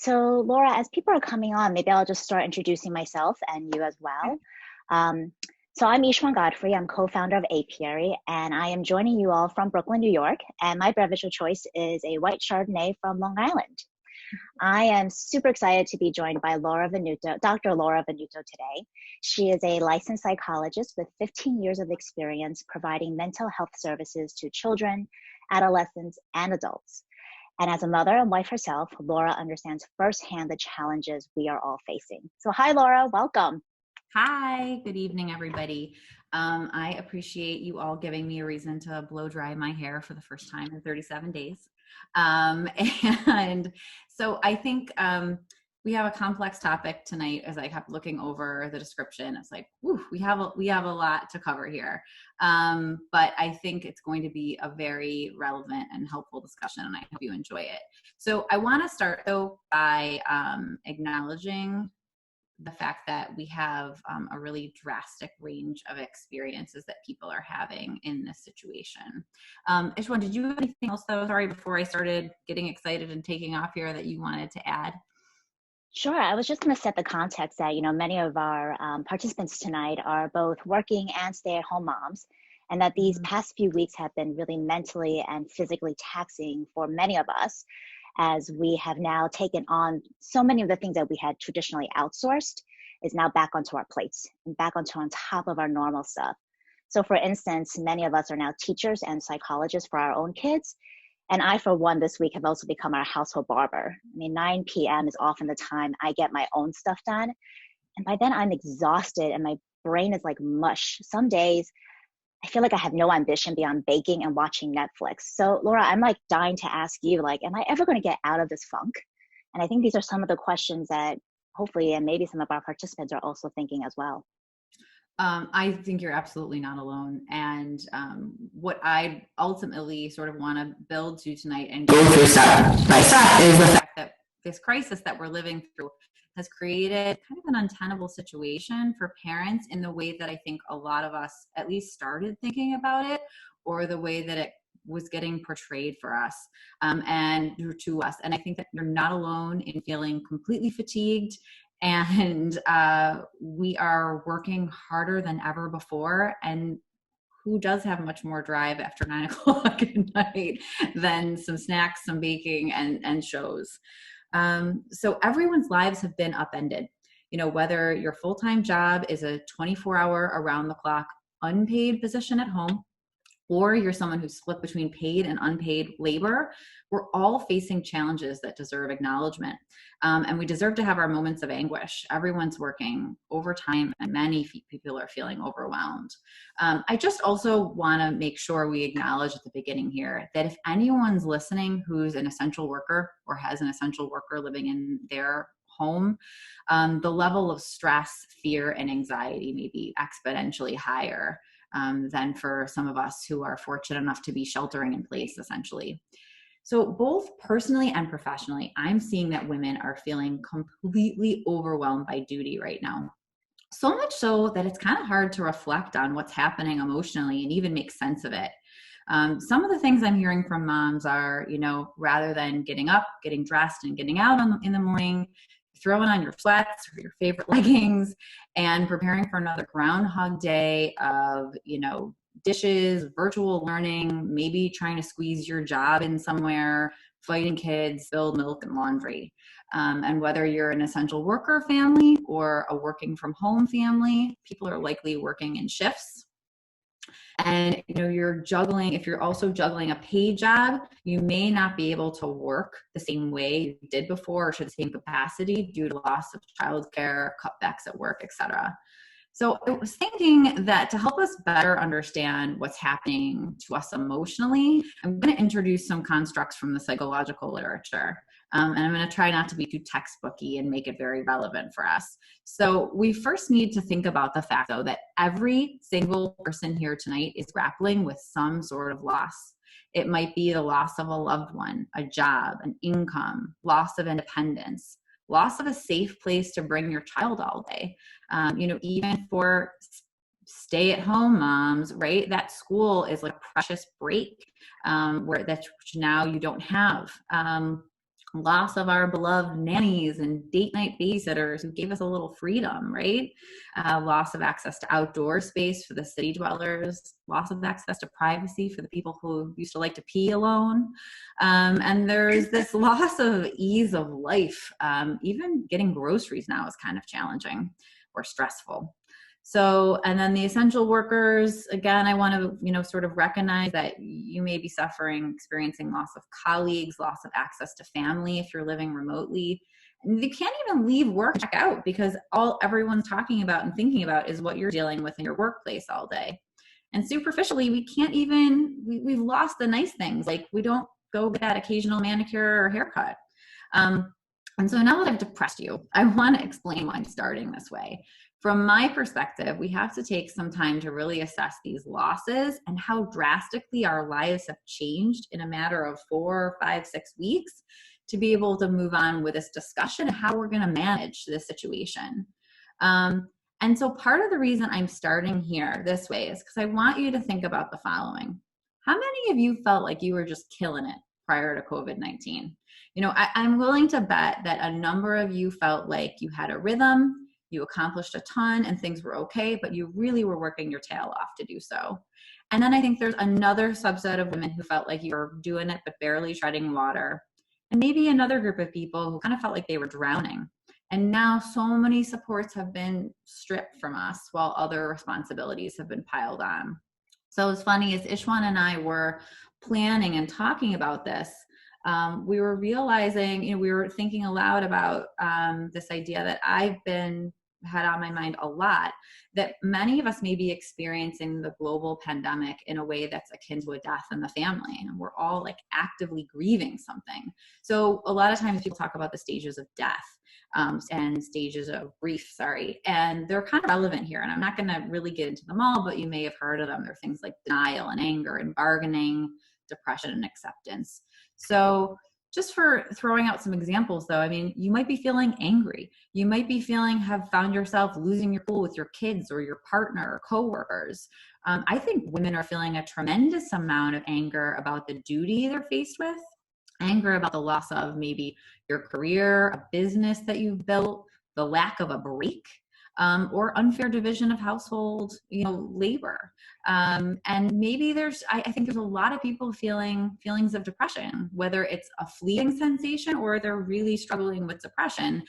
So, Laura, as people are coming on, maybe I'll just start introducing myself and you as well. Um, so, I'm Ishwan Godfrey. I'm co-founder of Apiary, and I am joining you all from Brooklyn, New York. And my beverage of choice is a white Chardonnay from Long Island. I am super excited to be joined by Laura Venuto, Dr. Laura Venuto today. She is a licensed psychologist with 15 years of experience providing mental health services to children, adolescents, and adults. And as a mother and wife herself, Laura understands firsthand the challenges we are all facing. So hi, Laura, welcome. Hi, good evening, everybody. I appreciate you all giving me a reason to blow dry my hair for the first time in 37 days. And so I think we have a complex topic tonight. As I kept looking over the description, it's like, whew, we have a lot to cover here. But I think it's going to be a very relevant and helpful discussion, and I hope you enjoy it. So I want to start though by acknowledging the fact that we have a really drastic range of experiences that people are having in this situation. Ishwan, did you have anything else though, sorry, before I started getting excited and taking off here that you wanted to add? Sure, I was just going to set the context that, many of our participants tonight are both working and stay-at-home moms, and that these past few weeks have been really mentally and physically taxing for many of us, as we have now taken on so many of the things that we had traditionally outsourced is now back onto our plates and back onto on top of our normal stuff. So for instance, many of us are now teachers and psychologists for our own kids. And I, for one, this week have also become our household barber. I mean, 9 p.m. is often the time I get my own stuff done. And by then I'm exhausted and my brain is like mush. Some days I feel like I have no ambition beyond baking and watching Netflix. So Laura, I'm like dying to ask you, like, am I ever going to get out of this funk? And I think these are some of the questions that hopefully, and maybe some of our participants are also thinking as well. I think you're absolutely not alone. And what I ultimately sort of want to build to tonight and go through step by step is the fact that this crisis that we're living through has created kind of an untenable situation for parents in the way that I think a lot of us at least started thinking about it, or the way that it was getting portrayed for us and to us. And I think that you're not alone in feeling completely fatigued, and we are working harder than ever before. And who does have much more drive after 9 o'clock at night than some snacks, some baking, and shows? So everyone's lives have been upended. Whether your full-time job is a 24-hour around-the-clock unpaid position at home, or you're someone who's split between paid and unpaid labor, we're all facing challenges that deserve acknowledgement. And we deserve to have our moments of anguish. Everyone's working overtime and many people are feeling overwhelmed. I just also want to make sure we acknowledge at the beginning here that if anyone's listening who's an essential worker or has an essential worker living in their home, the level of stress, fear, and anxiety may be exponentially higher than for some of us who are fortunate enough to be sheltering in place, essentially. So both personally and professionally, I'm seeing that women are feeling completely overwhelmed by duty right now. So much so that it's kind of hard to reflect on what's happening emotionally and even make sense of it. Some of the things I'm hearing from moms are, rather than getting up, getting dressed, and getting out in the morning, throwing on your sweats or your favorite leggings and preparing for another Groundhog Day of, dishes, virtual learning, maybe trying to squeeze your job in somewhere, fighting kids, build milk and laundry. And whether you're an essential worker family or a working from home family, people are likely working in shifts. And if you're also juggling a paid job, you may not be able to work the same way you did before or to the same capacity due to loss of childcare, cutbacks at work, etc. So I was thinking that to help us better understand what's happening to us emotionally, I'm going to introduce some constructs from the psychological literature. And I'm going to try not to be too textbooky and make it very relevant for us. So we first need to think about the fact, though, that every single person here tonight is grappling with some sort of loss. It might be the loss of a loved one, a job, an income, loss of independence, loss of a safe place to bring your child all day. Even for stay-at-home moms, right? That school is like a precious break where that now you don't have. loss of our beloved nannies and date night babysitters who gave us a little freedom, right? Loss of access to outdoor space for the city dwellers, loss of access to privacy for the people who used to like to pee alone. And there's this loss of ease of life. Even getting groceries now is kind of challenging or stressful. So, and then the essential workers, again, I want to, sort of recognize that you may be experiencing loss of colleagues, loss of access to family if you're living remotely. And you can't even leave work check out because all everyone's talking about and thinking about is what you're dealing with in your workplace all day. And superficially, we've lost the nice things. Like we don't go get that occasional manicure or haircut. And so now that I've depressed you, I want to explain why I'm starting this way. From my perspective, we have to take some time to really assess these losses and how drastically our lives have changed in a matter of 4, 5, 6 weeks to be able to move on with this discussion and how we're going to manage this situation. And so part of the reason I'm starting here this way is because I want you to think about the following. How many of you felt like you were just killing it prior to COVID-19? I'm willing to bet that a number of you felt like you had a rhythm, you accomplished a ton and things were okay, but you really were working your tail off to do so. And then I think there's another subset of women who felt like you were doing it, but barely treading water. And maybe another group of people who kind of felt like they were drowning. And now so many supports have been stripped from us while other responsibilities have been piled on. So it's funny, as Ishwan and I were planning and talking about this, we were realizing, we were thinking aloud about this idea that I've had on my mind a lot, that many of us may be experiencing the global pandemic in a way that's akin to a death in the family. And we're all like actively grieving something. So a lot of times people talk about the stages of death and stages of grief, and they're kind of relevant here. And I'm not going to really get into them all, but you may have heard of them. They're things like denial and anger and bargaining, depression and acceptance. So just for throwing out some examples though, you might be feeling angry. You might be have found yourself losing your cool with your kids or your partner or coworkers. I think women are feeling a tremendous amount of anger about the duty they're faced with, anger about the loss of maybe your career, a business that you've built, the lack of a break, or unfair division of household, labor. And maybe I think there's a lot of people feeling feelings of depression, whether it's a fleeting sensation or they're really struggling with depression.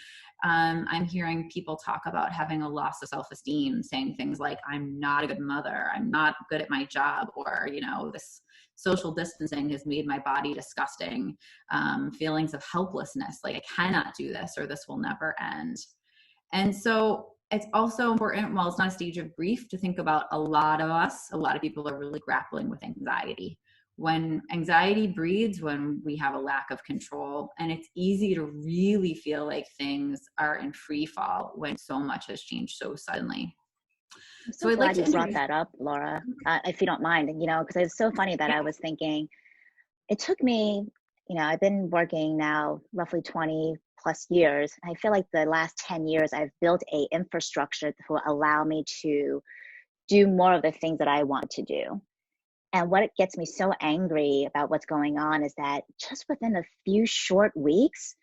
I'm hearing people talk about having a loss of self-esteem, saying things like, I'm not a good mother, I'm not good at my job, or, this social distancing has made my body disgusting. Feelings of helplessness, like I cannot do this or this will never end. And so it's also important, while it's not a stage of grief, to think about a lot of people are really grappling with anxiety. When anxiety breeds, when we have a lack of control, and it's easy to really feel like things are in free fall when so much has changed so suddenly. I'm so glad you brought that up, Laura, if you don't mind, because it's so funny that I was thinking, it took me, I've been working now roughly 20 plus years. I feel like the last 10 years, I've built a infrastructure to allow me to do more of the things that I want to do. And what gets me so angry about what's going on is that just within a few short weeks,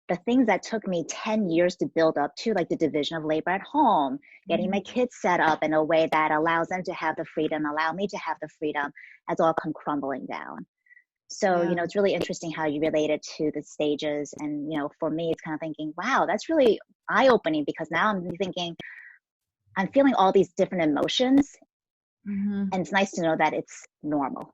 the things that took me 10 years to build up to, like the division of labor at home, getting my kids set up in a way that allows them to have the freedom, allow me to have the freedom, has all come crumbling down. So, it's really interesting how you relate it to the stages. And, for me, it's kind of thinking, wow, that's really eye-opening, because now I'm thinking, I'm feeling all these different emotions. Mm-hmm. And it's nice to know that it's normal.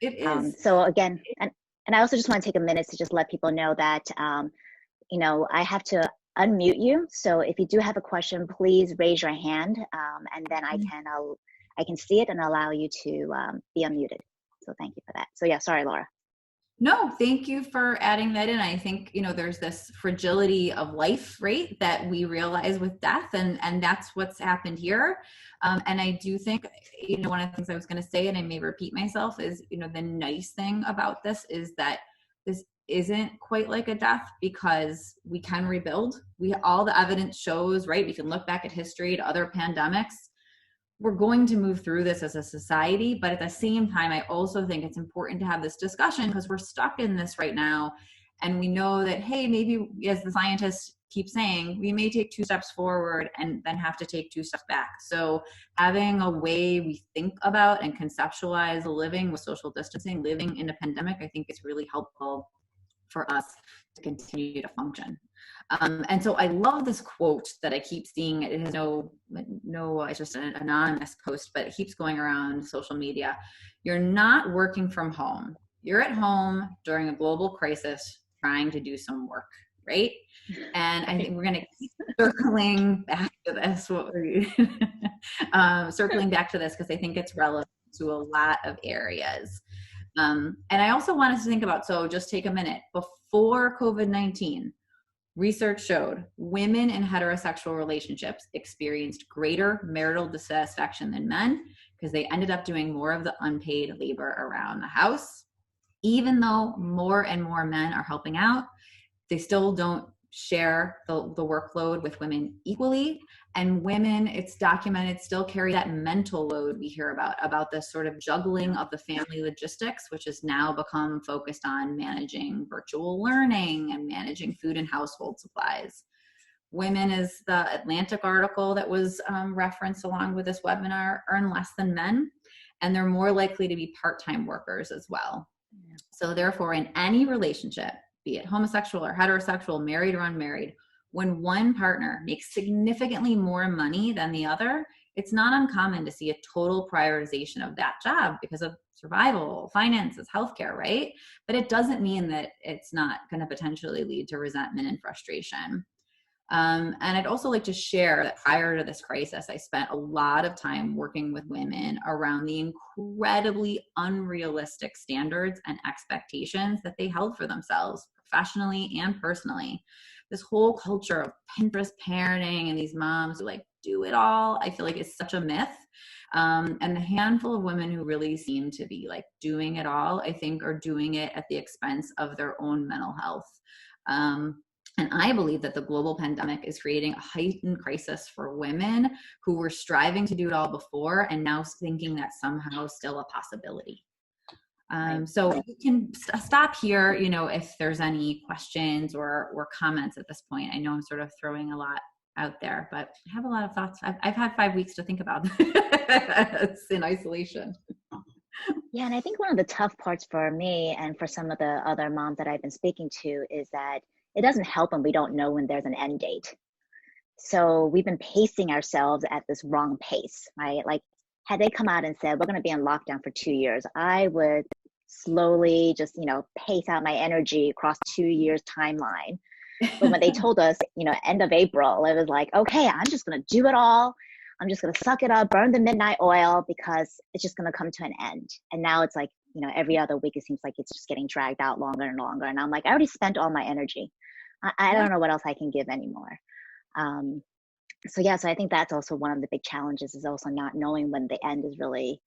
It is. So again, and I also just want to take a minute to just let people know that, I have to unmute you. So if you do have a question, please raise your hand, and then I can see it and allow you to be unmuted. So thank you for that. So yeah, sorry, Laura. No, thank you for adding that in. I think, there's this fragility of life, right, that we realize with death, and that's what's happened here. And I do think, one of the things I was going to say, and I may repeat myself, is, the nice thing about this is that this isn't quite like a death, because we can rebuild. All the evidence shows, right, we can look back at history, to other pandemics. We're going to move through this as a society, but at the same time, I also think it's important to have this discussion, because we're stuck in this right now. And we know that, hey, maybe as the scientists keep saying, we may take 2 steps forward and then have to take 2 steps back. So having a way we think about and conceptualize living with social distancing, living in a pandemic, I think is really helpful for us to continue to function. And so I love this quote that I keep seeing. It has no, it's just an anonymous post, but it keeps going around social media. You're not working from home. You're at home during a global crisis trying to do some work, right? And I think we're going to keep circling back to this, circling back to this, because I think it's relevant to a lot of areas. And I also want us to think about, so just take a minute, before COVID-19, research showed women in heterosexual relationships experienced greater marital dissatisfaction than men because they ended up doing more of the unpaid labor around the house. Even though more and more men are helping out, they still don't share the workload with women equally. And women, it's documented, still carry that mental load we hear about this sort of juggling of the family logistics, which has now become focused on managing virtual learning and managing food and household supplies. Women, as the Atlantic article that was referenced along with this webinar, earn less than men, and they're more likely to be part-time workers as well. Yeah. So therefore, in any relationship, be it homosexual or heterosexual, married or unmarried, when one partner makes significantly more money than the other, it's not uncommon to see a total prioritization of that job because of survival, finances, healthcare, right? But it doesn't mean that it's not going to potentially lead to resentment and frustration. And I'd also like to share that prior to this crisis, I spent a lot of time working with women around the incredibly unrealistic standards and expectations that they held for themselves professionally and personally. This whole culture of Pinterest parenting and these moms who like do it all, I feel like is such a myth. And the handful of women who really seem to be like doing it all, I think are doing it at the expense of their own mental health. And I believe that the global pandemic is creating a heightened crisis for women who were striving to do it all before and now thinking that's somehow still a possibility. So you can stop here, if there's any questions or comments at this point. I know I'm sort of throwing a lot out there, but I have a lot of thoughts. I've had 5 weeks to think about this in isolation. Yeah, and I think one of the tough parts for me and for some of the other moms that I've been speaking to is that it doesn't help when we don't know when there's an end date. So we've been pacing ourselves at this wrong pace, right? Like, had they come out and said, we're going to be in lockdown for 2 years, I would slowly just, pace out my energy across 2 years timeline. But when they told us, end of April, it was like, okay, I'm just going to do it all. I'm just going to suck it up, burn the midnight oil because it's just going to come to an end. And now it's like, every other week, it seems like it's just getting dragged out longer and longer. And I'm like, I already spent all my energy. I don't know what else I can give anymore. So I think that's also one of the big challenges, is also not knowing when the end is really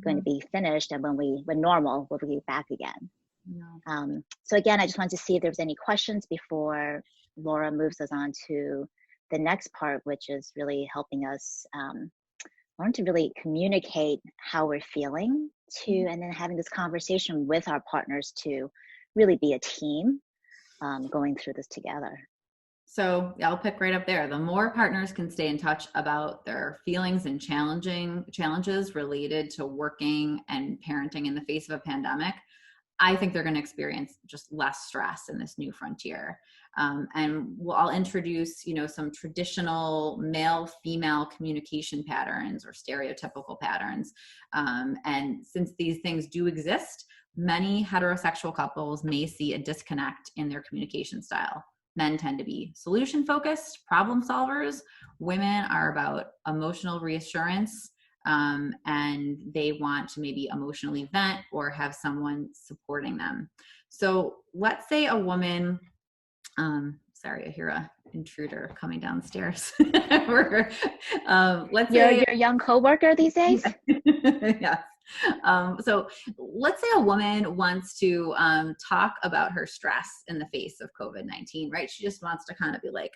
going to be finished and when normal will be back again. Yeah. So again, I just wanted to see if there was any questions before Laura moves us on to the next part, which is really helping us learn to really communicate how we're feeling and then having this conversation with our partners to really be a team going through this together. So I'll pick right up there. The more partners can stay in touch about their feelings and challenges related to working and parenting in the face of a pandemic, I think they're going to experience just less stress in this new frontier. And I'll introduce, some traditional male-female communication patterns or stereotypical patterns. And since these things do exist, many heterosexual couples may see a disconnect in their communication style. Men tend to be solution-focused, problem solvers. Women are about emotional reassurance, and they want to maybe emotionally vent or have someone supporting them. So let's say a woman, sorry, I hear an intruder coming downstairs. Let's say your young coworker these days. Yes. So let's say a woman wants to talk about her stress in the face of COVID-19, right? She just wants to kind of be like,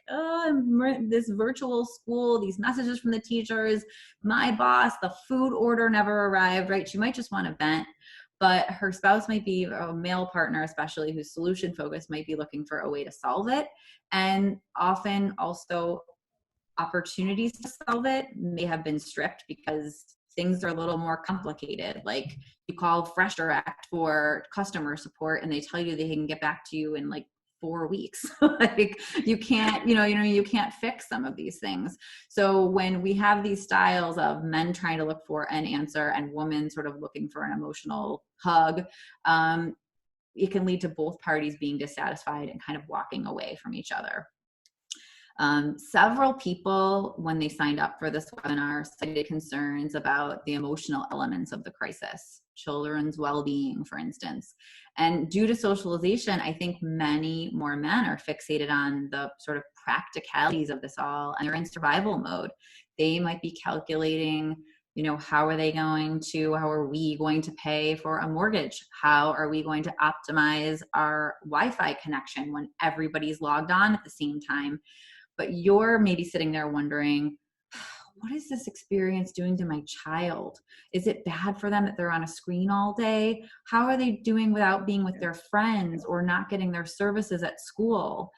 this virtual school, these messages from the teachers, my boss, the food order never arrived, right? She might just want to vent. but her spouse might be, a male partner especially, who's solution focused, might be looking for a way to solve it. And often also opportunities to solve it may have been stripped because things are a little more complicated. Like you call Fresh Direct for customer support and they tell you they can get back to you in like 4 weeks. Like you can't, you can't fix some of these things. So when we have these styles of men trying to look for an answer and women sort of looking for an emotional hug, it can lead to both parties being dissatisfied and kind of walking away from each other. Several people, when they signed up for this webinar, cited concerns about the emotional elements of the crisis, children's well-being, for instance. And due to socialization, I think many more men are fixated on the sort of practicalities of this all, and they're in survival mode. They might be calculating, how are we going to pay for a mortgage? How are we going to optimize our Wi-Fi connection when everybody's logged on at the same time? But you're maybe sitting there wondering, what is this experience doing to my child? Is it bad for them that they're on a screen all day? How are they doing without being with their friends or not getting their services at school?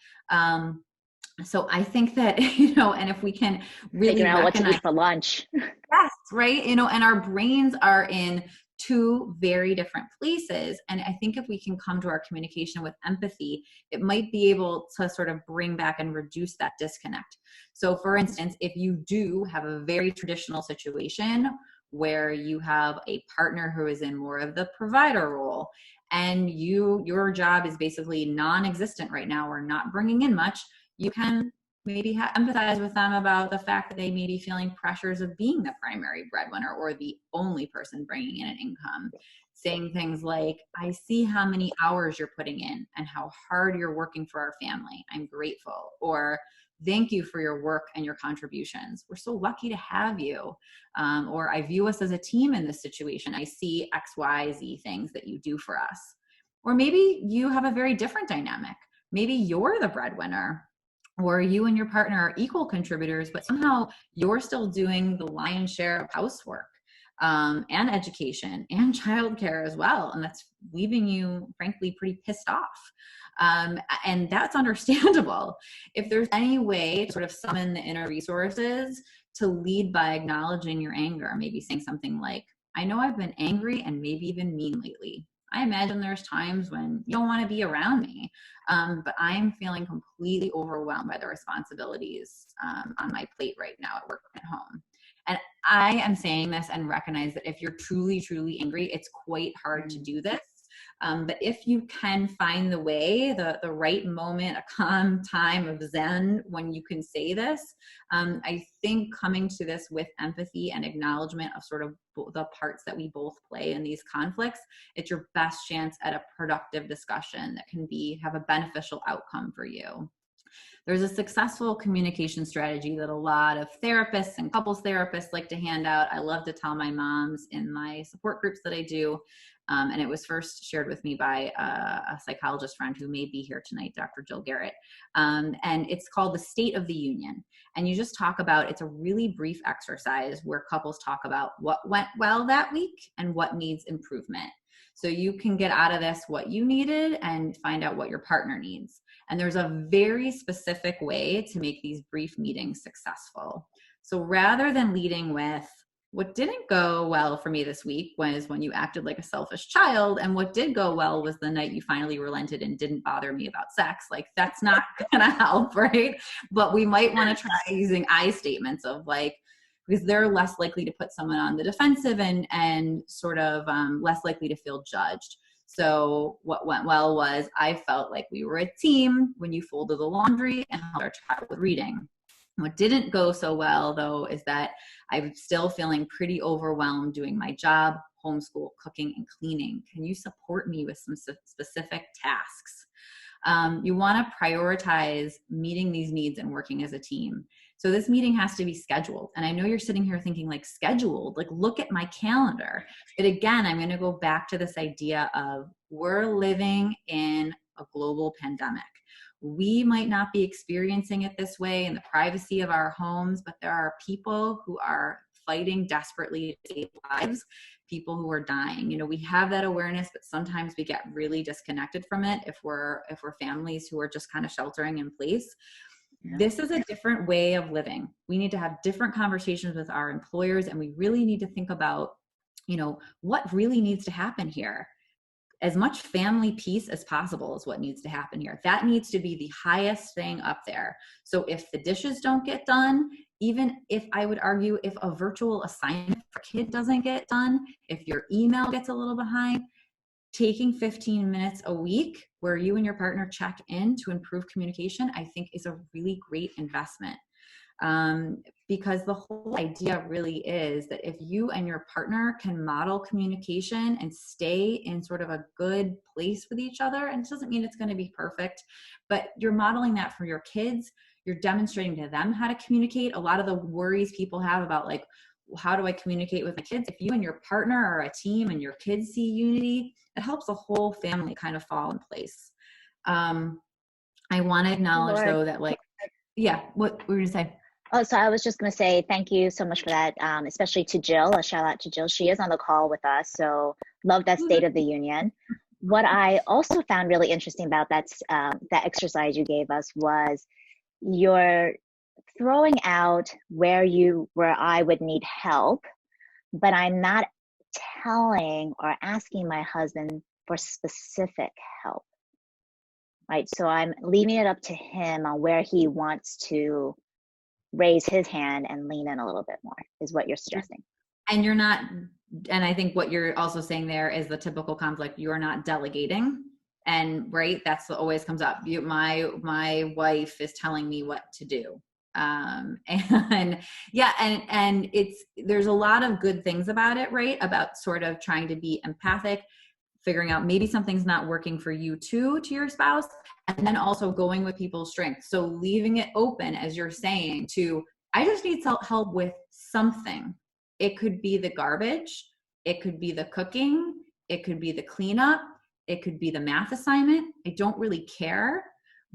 So I think that, and if we can really figure out what to recognize eat for lunch. Yes, right. And our brains are in two very different places. And I think if we can come to our communication with empathy, it might be able to sort of bring back and reduce that disconnect. So for instance, if you do have a very traditional situation where you have a partner who is in more of the provider role and your job is basically non-existent right now or not bringing in much, you can maybe empathize with them about the fact that they may be feeling pressures of being the primary breadwinner or the only person bringing in an income. Saying things like, I see how many hours you're putting in and how hard you're working for our family. I'm grateful. Or thank you for your work and your contributions. We're so lucky to have you. Or I view us as a team in this situation. I see X, Y, Z things that you do for us. Or maybe you have a very different dynamic. Maybe you're the breadwinner, or you and your partner are equal contributors, but somehow you're still doing the lion's share of housework and education and childcare as well. And that's leaving you, frankly, pretty pissed off. And that's understandable. If there's any way to sort of summon the inner resources to lead by acknowledging your anger, maybe saying something like, I know I've been angry and maybe even mean lately. I imagine there's times when you don't want to be around me, but I'm feeling completely overwhelmed by the responsibilities on my plate right now at work and at home. And I am saying this and recognize that if you're truly, truly angry, it's quite hard to do this. But if you can find the way, the right moment, a calm time of Zen when you can say this, I think coming to this with empathy and acknowledgement of sort of the parts that we both play in these conflicts, it's your best chance at a productive discussion that can have a beneficial outcome for you. There's a successful communication strategy that a lot of therapists and couples therapists like to hand out. I love to tell my moms in my support groups that I do. And it was first shared with me by a psychologist friend who may be here tonight, Dr. Jill Garrett. And it's called the State of the Union. And you just talk about, it's a really brief exercise where couples talk about what went well that week and what needs improvement. So you can get out of this what you needed and find out what your partner needs. And there's a very specific way to make these brief meetings successful. So rather than leading with, what didn't go well for me this week was when you acted like a selfish child, and what did go well was the night you finally relented and didn't bother me about sex. Like, that's not gonna help, right? But we might want to try using I statements of like, because they're less likely to put someone on the defensive and sort of less likely to feel judged. So what went well was I felt like we were a team when you folded the laundry and helped our child with reading. What didn't go so well, though, is that I'm still feeling pretty overwhelmed doing my job, homeschool, cooking, and cleaning. Can you support me with some specific tasks? You want to prioritize meeting these needs and working as a team. So this meeting has to be scheduled. And I know you're sitting here thinking like scheduled, like look at my calendar. But again, I'm going to go back to this idea of we're living in a global pandemic. We might not be experiencing it this way in the privacy of our homes, but there are people who are fighting desperately to save lives. people who are dying. You know, we have that awareness, but sometimes we get really disconnected from it if we're families who are just kind of sheltering in place. This is a different way of living. We need to have different conversations with our employers, and we really need to think about, you know, what really needs to happen here. As much family peace as possible is what needs to happen here. That needs to be the highest thing up there. So if the dishes don't get done, even if I would argue if a virtual assignment for a kid doesn't get done, if your email gets a little behind, taking 15 minutes a week where you and your partner check in to improve communication, I think is a really great investment. Because the whole idea really is that if you and your partner can model communication and stay in sort of a good place with each other, and it doesn't mean it's going to be perfect, but you're modeling that for your kids, you're demonstrating to them how to communicate. A lot of the worries people have about, like, how do I communicate with my kids? If you and your partner are a team and your kids see unity, it helps the whole family kind of fall in place. I want to acknowledge, though, that, like, yeah, what were you going to say? Oh, so I was just going to say thank you so much for that, especially to Jill. A shout out to Jill. She is on the call with us, so love that State of the Union. What I also found really interesting about that exercise you gave us was you're throwing out where I would need help, but I'm not telling or asking my husband for specific help, right? So I'm leaving it up to him on where he wants to raise his hand and lean in a little bit more, is what you're suggesting. And you're not, and I think what you're also saying there is the typical conflict. You're not delegating, and right, that's what always comes up. My wife is telling me what to do. And yeah, and there's a lot of good things about it, right? About sort of trying to be empathic, figuring out maybe something's not working for you too, to your spouse, and then also going with people's strengths. So leaving it open, as you're saying, to, I just need help with something. It could be the garbage, it could be the cooking, it could be the cleanup, it could be the math assignment. I don't really care,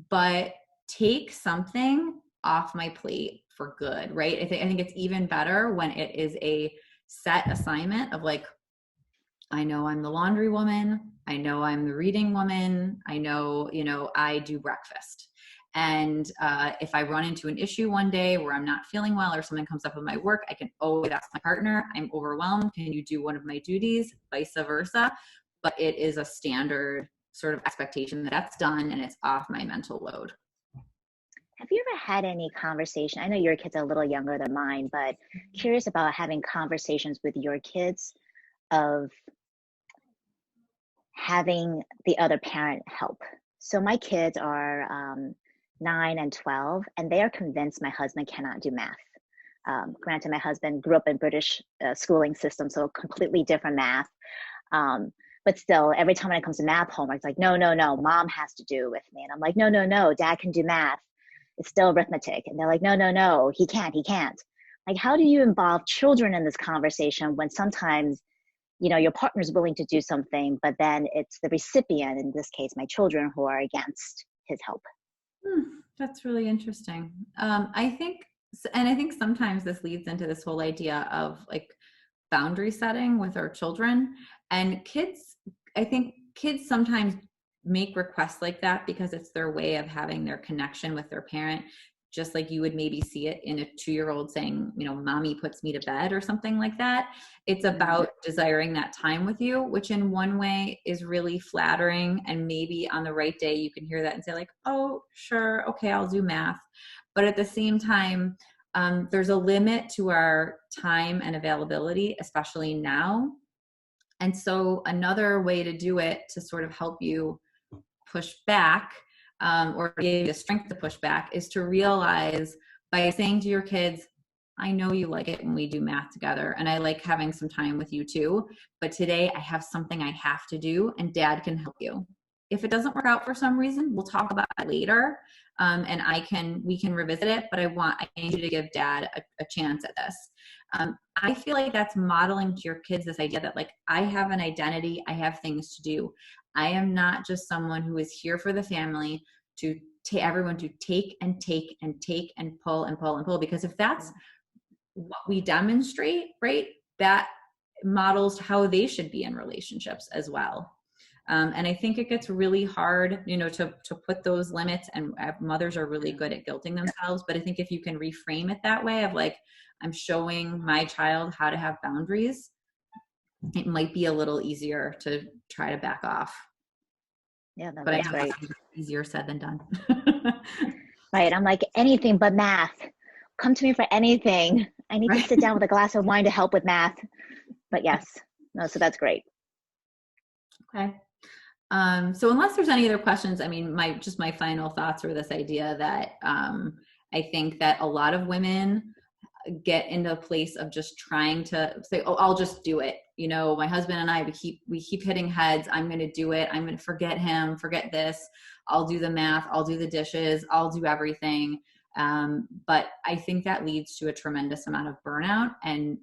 but take something off my plate for good, right? I think it's even better when it is a set assignment of, like, I know I'm the laundry woman. I know I'm the reading woman. I know, I do breakfast. And if I run into an issue one day where I'm not feeling well or something comes up with my work, I can always ask my partner, I'm overwhelmed. Can you do one of my duties? Vice versa. But it is a standard sort of expectation that that's done and it's off my mental load. Have you ever had any conversation? I know your kids are a little younger than mine, but curious about having conversations with your kids of having the other parent help. So my kids are 9 and 12, and they are convinced my husband cannot do math. Granted, my husband grew up in British schooling system, so completely different math. But still, every time when it comes to math homework, it's like, no, mom has to do it with me. And I'm like, no, dad can do math. It's still arithmetic. And they're like, no, he can't. Like, how do you involve children in this conversation when sometimes, your partner's willing to do something, but then it's the recipient, in this case, my children, who are against his help? That's really interesting. I think sometimes this leads into this whole idea of, like, boundary setting with our children and kids. I think kids sometimes make requests like that because it's their way of having their connection with their parent, just like you would maybe see it in a 2-year-old saying, mommy puts me to bed or something like that. It's about desiring that time with you, which in one way is really flattering. And maybe on the right day, you can hear that and say, like, oh, sure. Okay, I'll do math. But at the same time, there's a limit to our time and availability, especially now. And so another way to do it, to sort of help you push back, or give you the strength to push back, is to realize by saying to your kids, I know you like it when we do math together, and I like having some time with you too, but today I have something I have to do and dad can help you. If it doesn't work out for some reason, we'll talk about it later, and we can revisit it, but I need you to give dad a chance at this. I feel like that's modeling to your kids this idea that, like, I have an identity, I have things to do. I am not just someone who is here for the family to everyone to take and take and take and pull and pull and pull. Because if that's what we demonstrate, right, that models how they should be in relationships as well. And I think it gets really hard, to put those limits, and mothers are really good at guilting themselves. But I think if you can reframe it that way of like, I'm showing my child how to have boundaries, it might be a little easier to try to back off. Yeah, no, But that's I know right. it's easier said than done. Right. I'm like, anything but math. Come to me for anything. I need to sit down with a glass of wine to help with math. But yes, no, so that's great. Okay. So unless there's any other questions, I mean, my final thoughts are this idea that I think that a lot of women get into a place of just trying to say, oh, I'll just do it. My husband and I, we keep hitting heads. I'm going to do it. I'm going to forget him, forget this. I'll do the math. I'll do the dishes. I'll do everything. But I think that leads to a tremendous amount of burnout and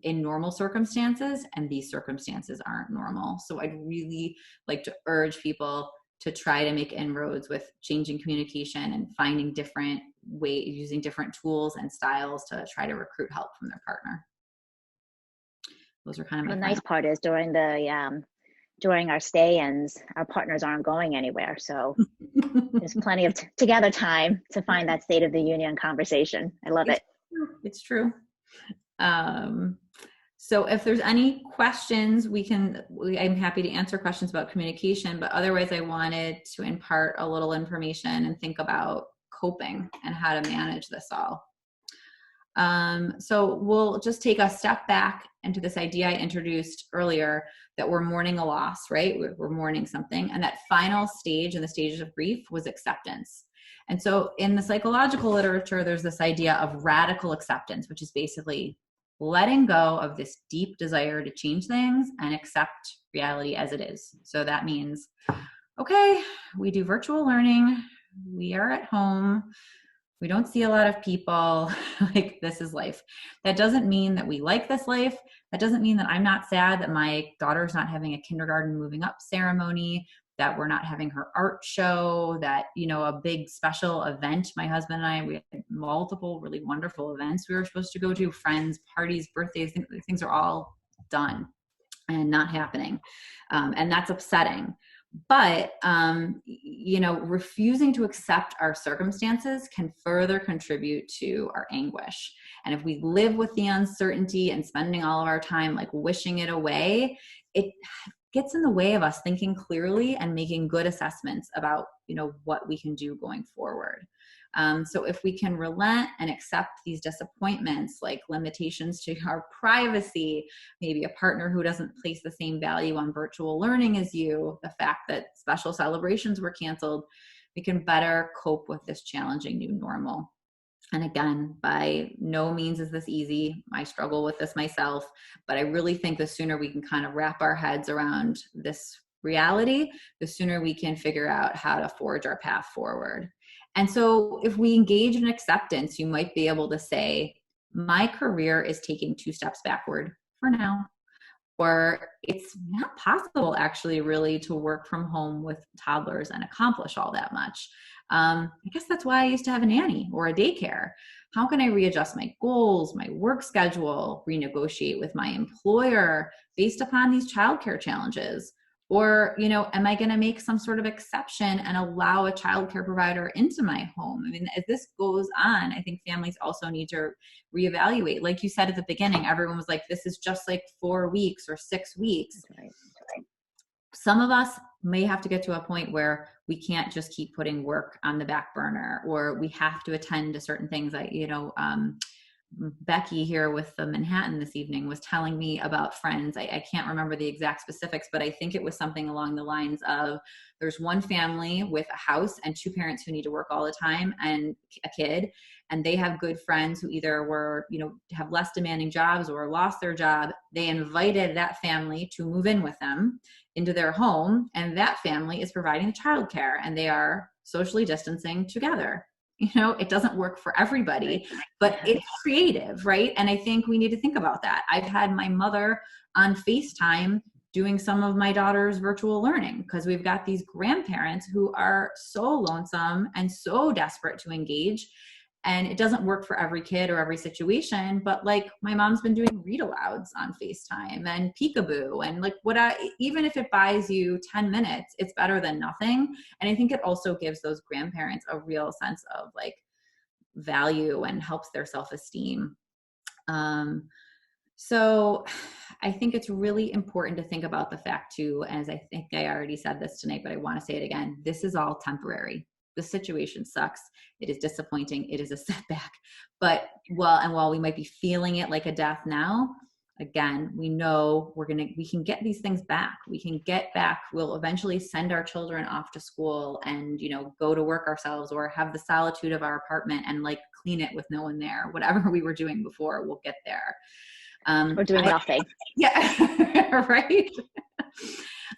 in normal circumstances, and these circumstances aren't normal. So I'd really like to urge people to try to make inroads with changing communication and finding different ways, using different tools and styles to try to recruit help from their partner. Those are kind of my The nice part is during our stay-ins, our partners aren't going anywhere. So there's plenty of together time to find that State of the Union conversation. I love it. It's true. So if there's any questions, I'm happy to answer questions about communication, but otherwise I wanted to impart a little information and think about coping and how to manage this all. So we'll just take a step back into this idea I introduced earlier, that we're mourning a loss, right? We're mourning something. And that final stage in the stages of grief was acceptance. And so in the psychological literature, there's this idea of radical acceptance, which is basically letting go of this deep desire to change things and accept reality as it is. So that means, okay, we do virtual learning. We are at home. We don't see a lot of people. Like, this is life. That doesn't mean that we like this life. That doesn't mean that I'm not sad that my daughter's not having a kindergarten moving up ceremony, that we're not having her art show, that, a big special event. My husband and I, we had multiple really wonderful events we were supposed to go to, friends, parties, birthdays, things are all done and not happening. And that's upsetting. But, refusing to accept our circumstances can further contribute to our anguish. And if we live with the uncertainty and spending all of our time like wishing it away, it gets in the way of us thinking clearly and making good assessments about, what we can do going forward. So if we can relent and accept these disappointments, like limitations to our privacy, maybe a partner who doesn't place the same value on virtual learning as you, the fact that special celebrations were canceled, we can better cope with this challenging new normal. And again, by no means is this easy. I struggle with this myself, but I really think the sooner we can kind of wrap our heads around this reality, the sooner we can figure out how to forge our path forward. And so if we engage in acceptance, you might be able to say, my career is taking 2 steps backward for now. Or it's not possible actually really to work from home with toddlers and accomplish all that much. I guess that's why I used to have a nanny or a daycare. How can I readjust my goals, my work schedule, renegotiate with my employer based upon these childcare challenges? Or, am I going to make some sort of exception and allow a childcare provider into my home? I mean, as this goes on, I think families also need to reevaluate. Like you said at the beginning, everyone was like, this is just like 4 weeks or 6 weeks. That's right. Some of us may have to get to a point where we can't just keep putting work on the back burner, or we have to attend to certain things. Becky here with the Manhattan this evening was telling me about friends. I can't remember the exact specifics, but I think it was something along the lines of, there's one family with a house and 2 parents who need to work all the time and a kid, and they have good friends who either were, have less demanding jobs or lost their job. They invited that family to move in with them into their home, and that family is providing the childcare, and they are socially distancing together. It doesn't work for everybody, but it's creative, right? And I think we need to think about that. I've had my mother on FaceTime doing some of my daughter's virtual learning because we've got these grandparents who are so lonesome and so desperate to engage. And it doesn't work for every kid or every situation, but like my mom's been doing read alouds on FaceTime and peekaboo, and like even if it buys you 10 minutes, it's better than nothing. And I think it also gives those grandparents a real sense of like value and helps their self-esteem. So I think it's really important to think about the fact too, as I think I already said this tonight, but I want to say it again, this is all temporary. The situation sucks. It is disappointing. It is a setback. But while we might be feeling it like a death now, again, we know we can get these things back. We can get back. We'll eventually send our children off to school and, go to work ourselves, or have the solitude of our apartment and like clean it with no one there. Whatever we were doing before, we'll get there. We're doing nothing. Yeah, right.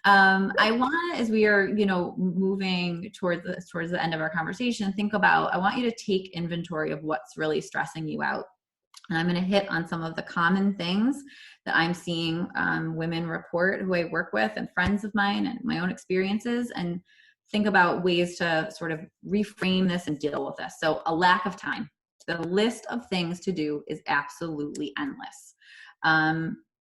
I want, as we are, moving towards the end of our conversation, I want you to take inventory of what's really stressing you out. And I'm going to hit on some of the common things that I'm seeing women report who I work with and friends of mine and my own experiences, and think about ways to sort of reframe this and deal with this. So a lack of time. The list of things to do is absolutely endless.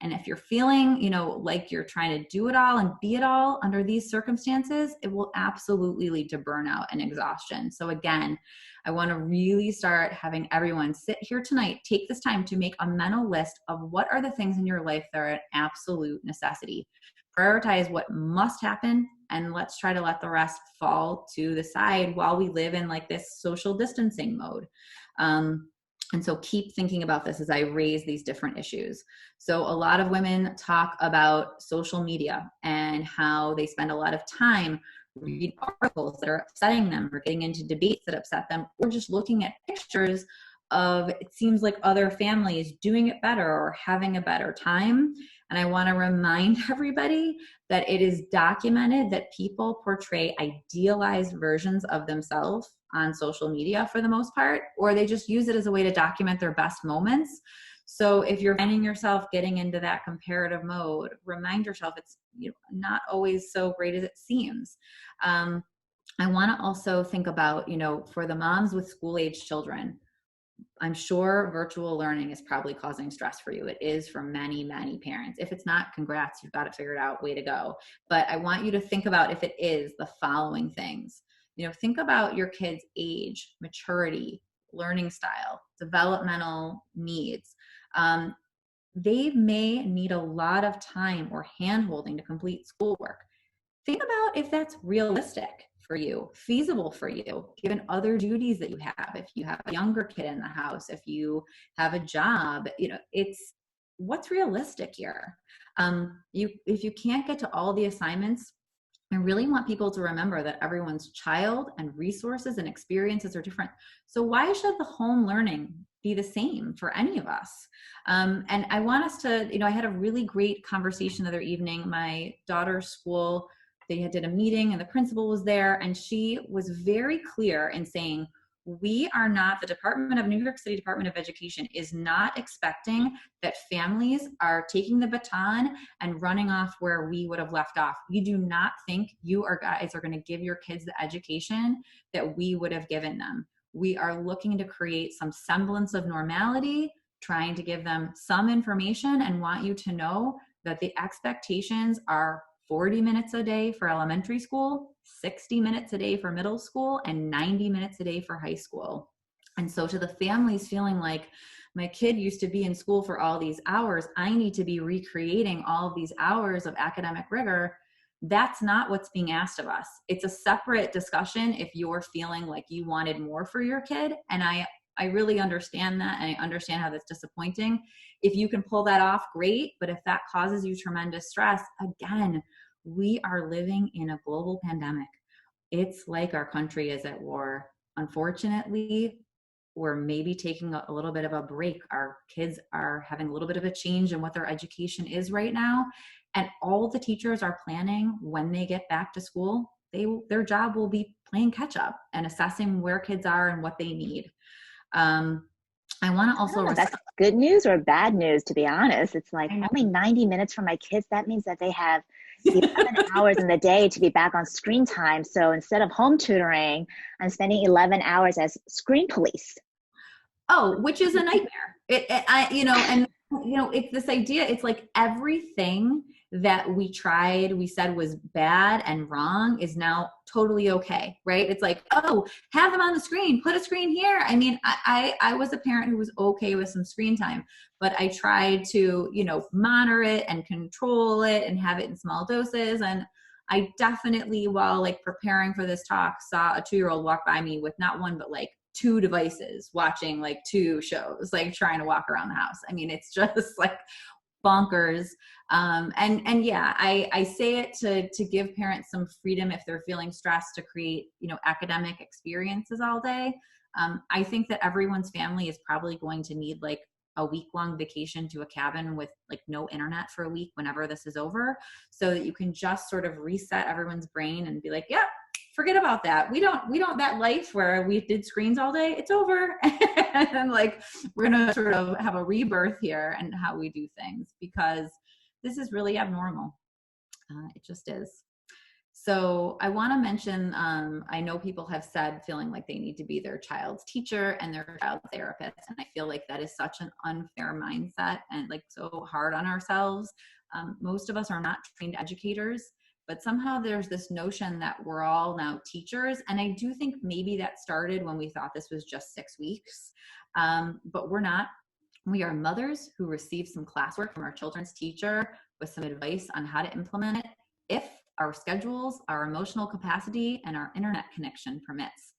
And if you're feeling, like you're trying to do it all and be it all under these circumstances, it will absolutely lead to burnout and exhaustion. So again, I want to really start having everyone sit here tonight, take this time to make a mental list of what are the things in your life that are an absolute necessity. Prioritize what must happen, and let's try to let the rest fall to the side while we live in like this social distancing mode. And so keep thinking about this as I raise these different issues. So a lot of women talk about social media and how they spend a lot of time reading articles that are upsetting them, or getting into debates that upset them, or just looking at pictures of, it seems like, other families doing it better or having a better time. And I want to remind everybody that it is documented that people portray idealized versions of themselves on social media for the most part, or they just use it as a way to document their best moments. So if you're finding yourself getting into that comparative mode, remind yourself it's not always so great as it seems. I want to also think about, for the moms with school-age children, I'm sure virtual learning is probably causing stress for you. It is for many, many parents. If it's not, congrats, you've got it figured out, way to go. But I want you to think about, if it is, the following things. Think about your kids' age, maturity, learning style, developmental needs. They may need a lot of time or hand-holding to complete schoolwork. Think about if that's realistic for you, feasible for you, given other duties that you have. If you have a younger kid in the house, if you have a job, it's what's realistic here. If you can't get to all the assignments, I really want people to remember that everyone's child and resources and experiences are different. So why should the home learning be the same for any of us? And I want us to, I had a really great conversation the other evening. My daughter's school, they did a meeting and the principal was there, and she was very clear in saying, we are not, the New York City Department of Education is not expecting that families are taking the baton and running off where we would have left off. We do not think you guys are going to give your kids the education that we would have given them. We are looking to create some semblance of normality, trying to give them some information, and want you to know that the expectations are 40 minutes a day for elementary school, 60 minutes a day for middle school, and 90 minutes a day for high school. And so to the families feeling like, my kid used to be in school for all these hours, I need to be recreating all of these hours of academic rigor, that's not what's being asked of us. It's a separate discussion if you're feeling like you wanted more for your kid. And I really understand that, and I understand how that's disappointing. If you can pull that off, great. But if that causes you tremendous stress, again, we are living in a global pandemic. It's like our country is at war. Unfortunately, we're maybe taking a little bit of a break. Our kids are having a little bit of a change in what their education is right now. And all the teachers are planning when they get back to school, their job will be playing catch up and assessing where kids are and what they need. I want to also, that's good news or bad news, to be honest. It's like only 90 minutes for my kids. That means that they have 11 hours in the day to be back on screen time. So instead of home tutoring, I'm spending 11 hours as screen police. which is a nightmare. It's this idea, it's like everything that we said was bad and wrong is now totally okay, right? It's like, oh, have them on the screen, put a screen here. I mean, I was a parent who was okay with some screen time, but I tried to, monitor it and control it and have it in small doses. And I definitely, while like preparing for this talk, saw a 2-year-old walk by me with not one, but like 2 devices, watching like 2 shows, like trying to walk around the house. I mean, it's just like bonkers. And yeah, I say it to give parents some freedom if they're feeling stressed to create, academic experiences all day. I think that everyone's family is probably going to need like a week-long vacation to a cabin with like no internet for a week whenever this is over, so that you can just sort of reset everyone's brain and be like, yeah, forget about that. We don't that life where we did screens all day, it's over. And like, we're going to sort of have a rebirth here and how we do things, because this is really abnormal. It just is. So I want to mention, I know people have said feeling like they need to be their child's teacher and their child's therapist. And I feel like that is such an unfair mindset and like so hard on ourselves. Most of us are not trained educators, but somehow there's this notion that we're all now teachers. And I do think maybe that started when we thought this was just 6 weeks, but we're not. We are mothers who receive some classwork from our children's teacher with some advice on how to implement it if our schedules, our emotional capacity, and our internet connection permits.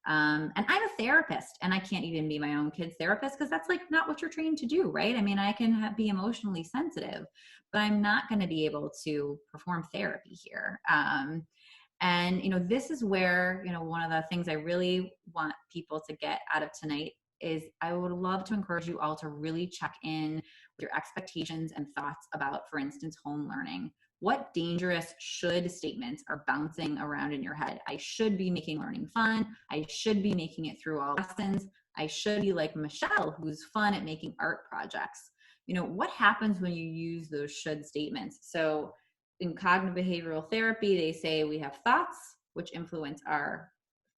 And I'm a therapist, and I can't even be my own kid's therapist because that's like not what you're trained to do, right? I mean, I can be emotionally sensitive, but I'm not going to be able to perform therapy here. And this is where, one of the things I really want people to get out of tonight is I would love to encourage you all to really check in with your expectations and thoughts about, for instance, home learning. What dangerous should statements are bouncing around in your head? I should be making learning fun. I should be making it through all lessons. I should be like Michelle, who's fun at making art projects. What happens when you use those should statements? So in cognitive behavioral therapy, they say we have thoughts, which influence our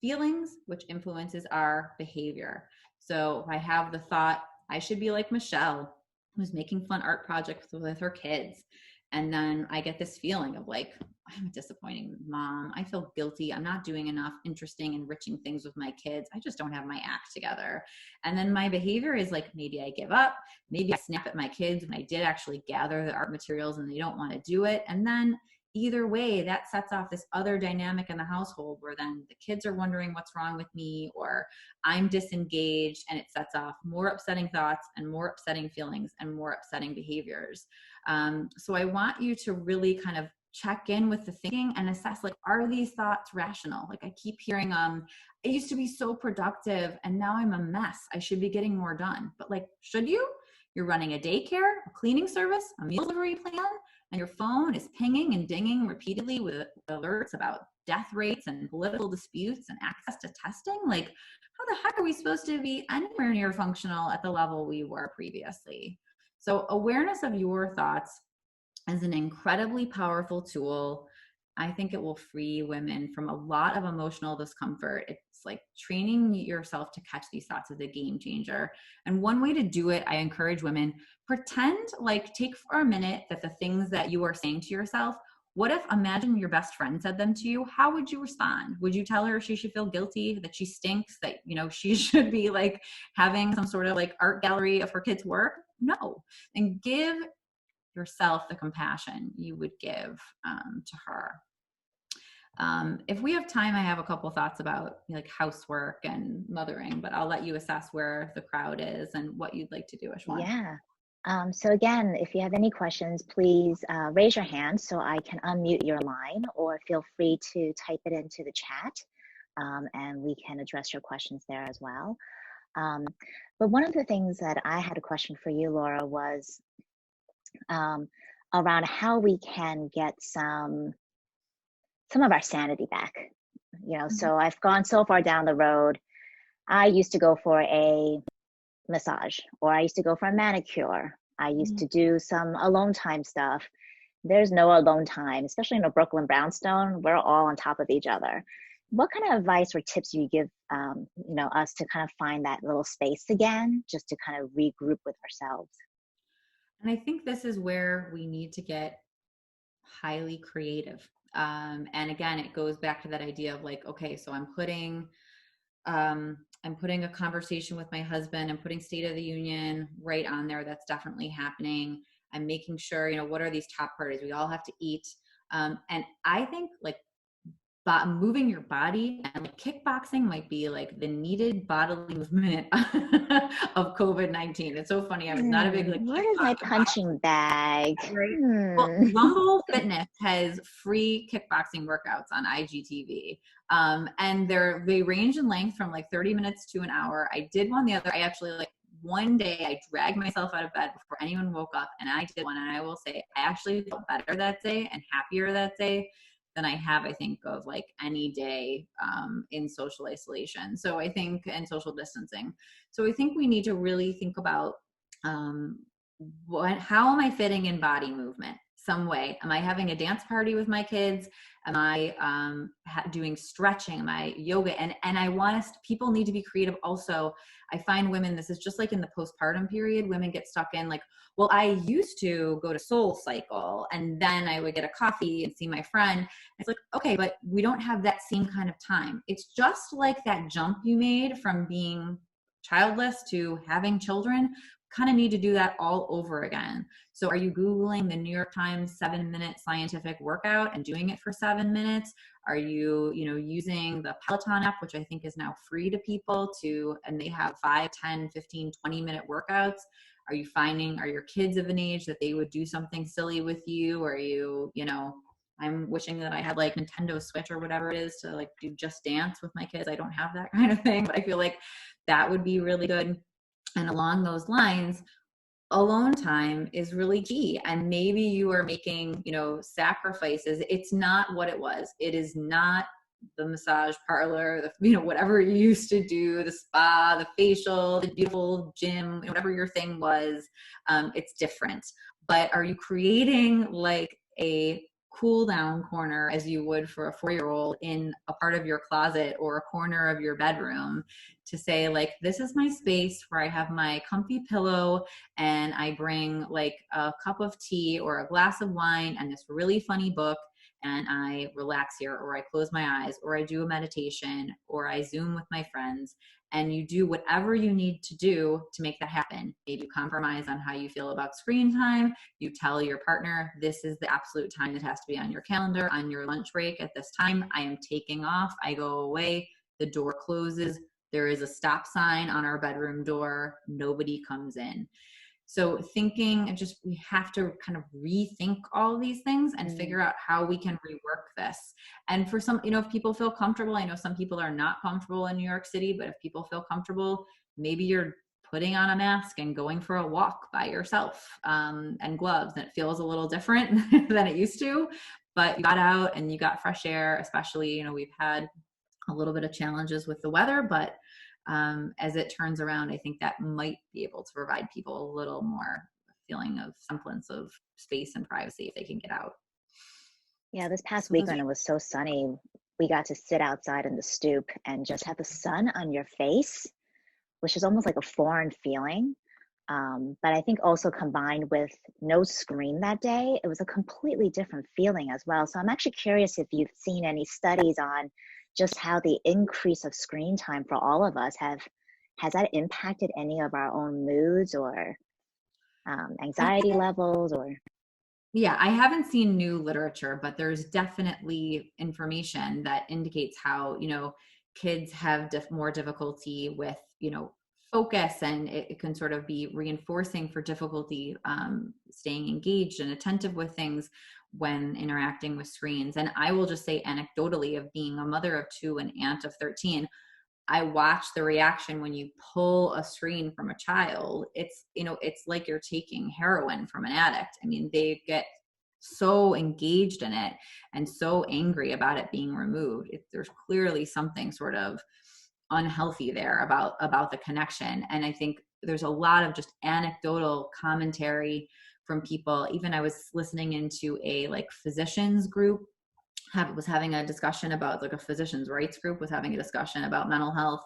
feelings, which influences our behavior. So if I have the thought, I should be like Michelle, who's making fun art projects with her kids, and then I get this feeling of like, I'm a disappointing mom. I feel guilty. I'm not doing enough interesting, enriching things with my kids. I just don't have my act together. And then my behavior is like, maybe I give up. Maybe I snap at my kids when I did actually gather the art materials and they don't want to do it. And then either way, that sets off this other dynamic in the household where then the kids are wondering what's wrong with me, or I'm disengaged, and it sets off more upsetting thoughts and more upsetting feelings and more upsetting behaviors. So I want you to really kind of check in with the thinking and assess, like, are these thoughts rational? Like I keep hearing, I used to be so productive and now I'm a mess. I should be getting more done. But like, should you? You're running a daycare, a cleaning service, a meal delivery plan, and your phone is pinging and dinging repeatedly with alerts about death rates and political disputes and access to testing. Like, how the heck are we supposed to be anywhere near functional at the level we were previously? So awareness of your thoughts is an incredibly powerful tool. I think it will free women from a lot of emotional discomfort. It's like training yourself to catch these thoughts is a game changer. And one way to do it, I encourage women, pretend like, take for a minute that the things that you are saying to yourself, what if, imagine your best friend said them to you, how would you respond? Would you tell her she should feel guilty, that she stinks, that, she should be like having some sort of like art gallery of her kids' work? No. And give yourself the compassion you would give to her. If we have time, I have a couple thoughts about like housework and mothering, but I'll let you assess where the crowd is and what you'd like to do, Ashwan. Yeah. So again, if you have any questions, please raise your hand so I can unmute your line, or feel free to type it into the chat, and we can address your questions there as well. But one of the things that I had a question for you, Laura, was around how we can get some of our sanity back. So I've gone so far down the road. I used to go for a massage, or I used to go for a manicure. I used to do some alone time stuff. There's no alone time, especially in a Brooklyn brownstone. We're all on top of each other. what kind of advice or tips do you give, us to kind of find that little space again, just to kind of regroup with ourselves? And I think this is where we need to get highly creative. And again, it goes back to that idea of like, okay, so I'm putting a conversation with my husband. I'm putting State of the Union right on there. That's definitely happening. I'm making sure, what are these top priorities? We all have to eat. And I think like moving your body and like kickboxing might be like the needed bodily movement of COVID-19. It's so funny. I was not a big like What is my kickboxer. punching bag? Right. Well, Rumble Fitness has free kickboxing workouts on IGTV. And they range in length from like 30 minutes to an hour. I did one the other, I actually like one day I dragged myself out of bed before anyone woke up and I did one. And I will say, I actually felt better that day and happier that day than I have, I think, of like any day in social isolation. So I think, and social distancing. So I think we need to really think about how am I fitting in body movement some way? Am I having a dance party with my kids? Am I doing stretching? Am I yoga? And I want people need to be creative also. I find women, this is just like in the postpartum period, women get stuck in like, well, I used to go to Soul Cycle and then I would get a coffee and see my friend. It's like, okay, but we don't have that same kind of time. It's just like that jump you made from being childless to having children. Kind of need to do that all over again. So are you Googling the New York Times 7-minute scientific workout and doing it for 7 minutes? Are you, using the Peloton app, which I think is now free to people and they have 5, 10, 15, 20-minute workouts? Are your kids of an age that they would do something silly with you? Or are you, I'm wishing that I had like Nintendo Switch or whatever it is to like do Just Dance with my kids. I don't have that kind of thing, but I feel like that would be really good. And along those lines, alone time is really key. And maybe you are making, sacrifices. It's not what it was. It is not the massage parlor, whatever you used to do, the spa, the facial, the beautiful gym, whatever your thing was. It's different. But are you creating like a cool down corner as you would for a 4-year-old in a part of your closet or a corner of your bedroom to say like, this is my space where I have my comfy pillow and I bring like a cup of tea or a glass of wine and this really funny book and I relax here, or I close my eyes, or I do a meditation, or I Zoom with my friends. And you do whatever you need to do to make that happen. Maybe you compromise on how you feel about screen time. You tell your partner, this is the absolute time that has to be on your calendar, on your lunch break at this time. I am taking off. I go away. The door closes. There is a stop sign on our bedroom door. Nobody comes in. So we have to kind of rethink all these things and figure out how we can rework this. And for some, if people feel comfortable, I know some people are not comfortable in New York City, but if people feel comfortable, maybe you're putting on a mask and going for a walk by yourself and gloves. And it feels a little different than it used to, but you got out and you got fresh air, especially, we've had a little bit of challenges with the weather, but as it turns around, I think that might be able to provide people a little more feeling of semblance of space and privacy if they can get out. Yeah, this past weekend it was so sunny. We got to sit outside in the stoop and just have the sun on your face, which is almost like a foreign feeling. But I think also combined with no screen that day, it was a completely different feeling as well. So I'm actually curious if you've seen any studies on just how the increase of screen time for all of us has that impacted any of our own moods or anxiety levels or? Yeah, I haven't seen new literature, but there's definitely information that indicates how, kids have more difficulty with, focus, and it can sort of be reinforcing for difficulty staying engaged and attentive with things when interacting with screens. And I will just say anecdotally, of being a mother of 2 and aunt of 13, I watch the reaction when you pull a screen from a child. It's, it's like you're taking heroin from an addict. I mean, they get so engaged in it and so angry about it being removed. There's clearly something sort of unhealthy there about the connection. And I think there's a lot of just anecdotal commentary from people. Even I was listening into a like physicians group was having a discussion about, like, a physicians' rights group was having a discussion about mental health.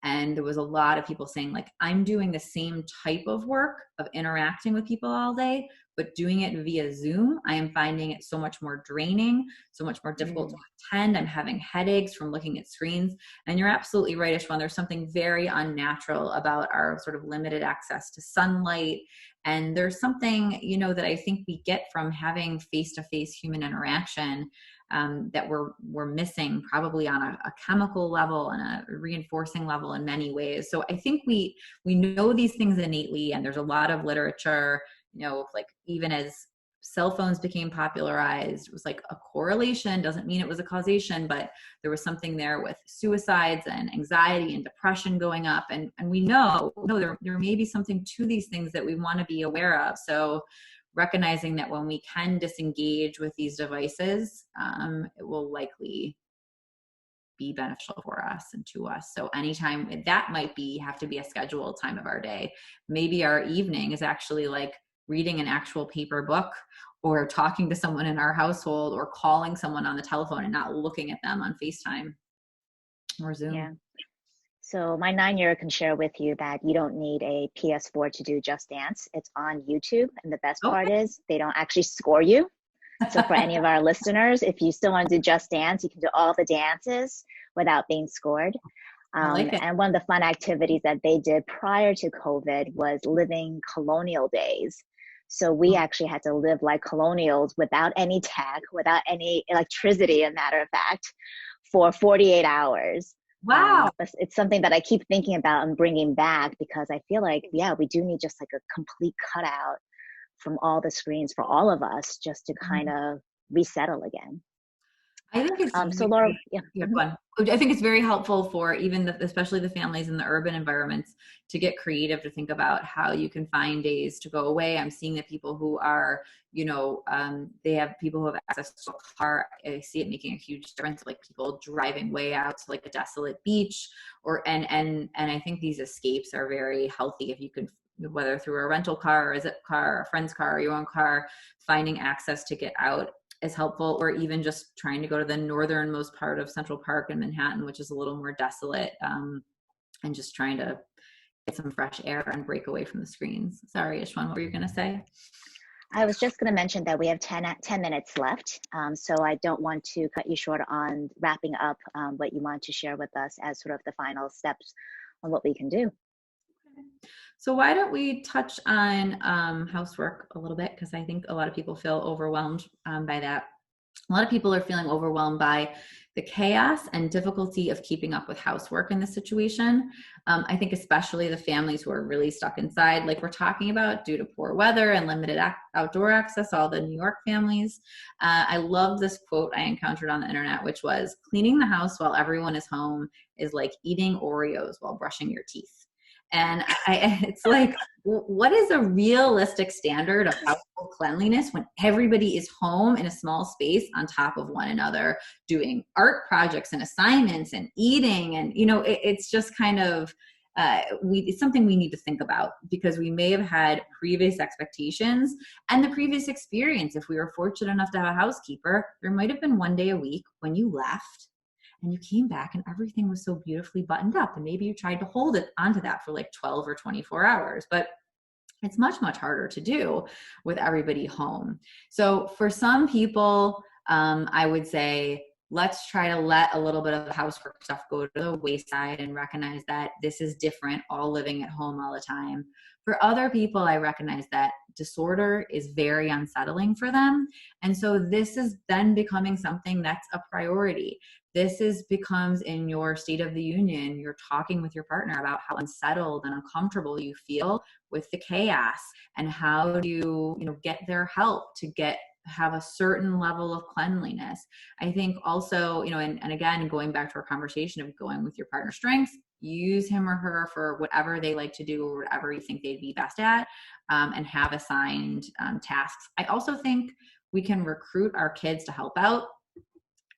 And there was a lot of people saying, like, I'm doing the same type of work of interacting with people all day, but doing it via Zoom, I am finding it so much more draining, so much more difficult to attend. I'm having headaches from looking at screens. And you're absolutely right, Ishwan. There's something very unnatural about our sort of limited access to sunlight. And there's something, that I think we get from having face-to-face human interaction, that we're missing, probably on a chemical level and a reinforcing level in many ways. So I think we know these things innately, and there's a lot of literature, like, even as cell phones became popularized, it was like a correlation, doesn't mean it was a causation, but there was something there with suicides and anxiety and depression going up. And we know there may be something to these things that we want to be aware of. So recognizing that when we can disengage with these devices, it will likely be beneficial for us and to us. So anytime that might have to be a scheduled time of our day. Maybe our evening is actually like reading an actual paper book, or talking to someone in our household, or calling someone on the telephone and not looking at them on FaceTime or Zoom. Yeah. So my 9-year can share with you that you don't need a PS4 to do Just Dance. It's on YouTube. And the best part is they don't actually score you. So for any of our listeners, if you still want to do Just Dance, you can do all the dances without being scored. I like it. And one of the fun activities that they did prior to COVID was living colonial days. So we actually had to live like colonials without any tech, without any electricity, a matter of fact, for 48 hours. Wow. It's something that I keep thinking about and bringing back, because I feel like, we do need just like a complete cutout from all the screens for all of us, just to kind of resettle again. I think it's so Laura, I think it's very helpful for even especially the families in the urban environments, to get creative, to think about how you can find days to go away. I'm seeing that people who are, they have people who have access to a car. I see it making a huge difference, like people driving way out to like a desolate beach, and I think these escapes are very healthy if you can, whether through a rental car or a zip car, a friend's car, or your own car, finding access to get out is helpful. Or even just trying to go to the northernmost part of Central Park in Manhattan, which is a little more desolate, and just trying to get some fresh air and break away from the screens. Sorry, Ishwan, what were you going to say? I was just going to mention that we have 10 minutes left. So I don't want to cut you short on wrapping up what you want to share with us as sort of the final steps on what we can do. So why don't we touch on housework a little bit, because I think a lot of people feel overwhelmed by that. A lot of people are feeling overwhelmed by the chaos and difficulty of keeping up with housework in this situation. I think especially the families who are really stuck inside, like we're talking about, due to poor weather and limited outdoor access, all the New York families. I love this quote I encountered on the internet, which was, cleaning the house while everyone is home is like eating Oreos while brushing your teeth. And it's like, what is a realistic standard of household cleanliness when everybody is home in a small space on top of one another, doing art projects and assignments and eating? And, it's just kind of, it's something we need to think about, because we may have had previous expectations and the previous experience. If we were fortunate enough to have a housekeeper, there might have been one day a week when you left and you came back and everything was so beautifully buttoned up, and maybe you tried to hold it onto that for like 12 or 24 hours, but it's much, much harder to do with everybody home. So for some people, I would say, let's try to let a little bit of the housework stuff go to the wayside and recognize that this is different, all living at home all the time. For other people, I recognize that disorder is very unsettling for them. And so this is then becoming something that's a priority. Becomes in your State of the Union, you're talking with your partner about how unsettled and uncomfortable you feel with the chaos, and how do you, get their help to have a certain level of cleanliness. I think also, and again, going back to our conversation of going with your partner's strengths, use him or her for whatever they like to do or whatever you think they'd be best at, and have assigned tasks. I also think we can recruit our kids to help out.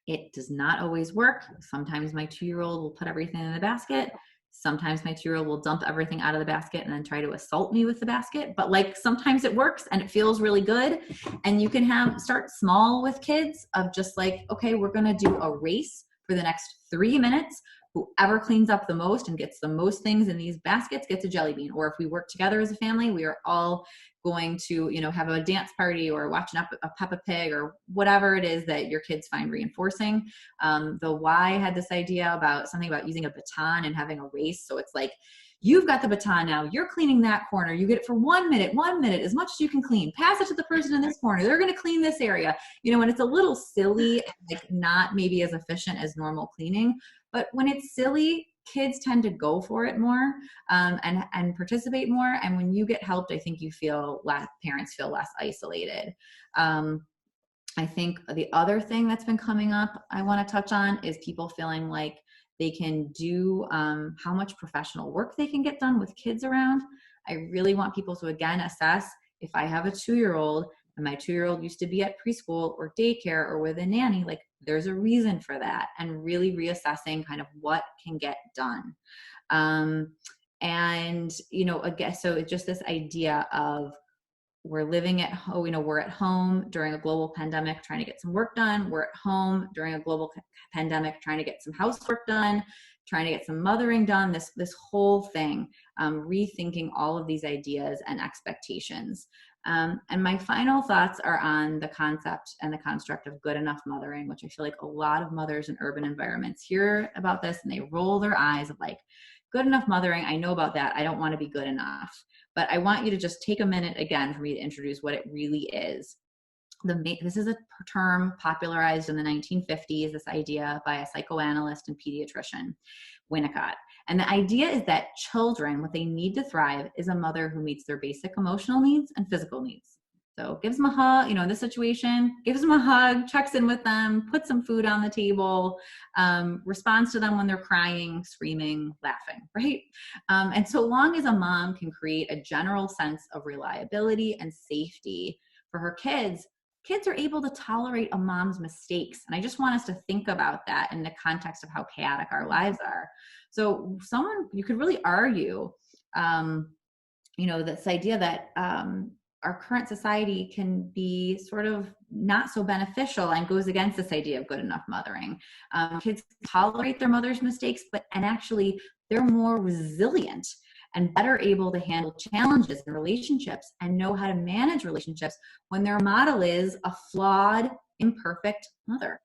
It does not always work. Sometimes my 2-year-old will put everything in the basket. Sometimes my 2-year-old will dump everything out of the basket and then try to assault me with the basket. But like sometimes it works and it feels really good. And you can start small with kids of just like, okay, we're going to do a race for the next 3 minutes. Whoever cleans up the most and gets the most things in these baskets gets a jelly bean. Or if we work together as a family, we are all going to, have a dance party or watching a Peppa Pig or whatever it is that your kids find reinforcing. The Y had this idea about something about using a baton and having a race. So it's like, you've got the baton now, you're cleaning that corner. You get it for 1 minute, as much as you can clean. Pass it to the person in this corner. They're going to clean this area. And it's a little silly and like not maybe as efficient as normal cleaning. But when it's silly, kids tend to go for it more and participate more. And when you get helped, I think parents feel less isolated. I think the other thing that's been coming up I want to touch on is people feeling like they can do how much professional work they can get done with kids around. I really want people to, again, assess if I have a 2-year-old and my 2-year-old used to be at preschool or daycare or with a nanny, like there's a reason for that, and really reassessing kind of what can get done. And, again, so it's just this idea of we're living at home, we're at home during a global pandemic trying to get some work done. We're at home during a global pandemic trying to get some housework done, trying to get some mothering done, this whole thing, rethinking all of these ideas and expectations. And my final thoughts are on the concept and the construct of good enough mothering, which I feel like a lot of mothers in urban environments hear about this and they roll their eyes of like, good enough mothering, I know about that. I don't want to be good enough. But I want you to just take a minute again for me to introduce what it really is. This is a term popularized in the 1950s, this idea by a psychoanalyst and pediatrician, Winnicott. And the idea is that children, what they need to thrive is a mother who meets their basic emotional needs and physical needs. So gives them a hug, in this situation, gives them a hug, checks in with them, puts some food on the table, responds to them when they're crying, screaming, laughing, right? And so long as a mom can create a general sense of reliability and safety for her kids are able to tolerate a mom's mistakes. And I just want us to think about that in the context of how chaotic our lives are. So you could really argue, this idea that our current society can be sort of not so beneficial and goes against this idea of good enough mothering. Kids tolerate their mother's mistakes, and actually they're more resilient and better able to handle challenges in relationships and know how to manage relationships when their model is a flawed, imperfect mother.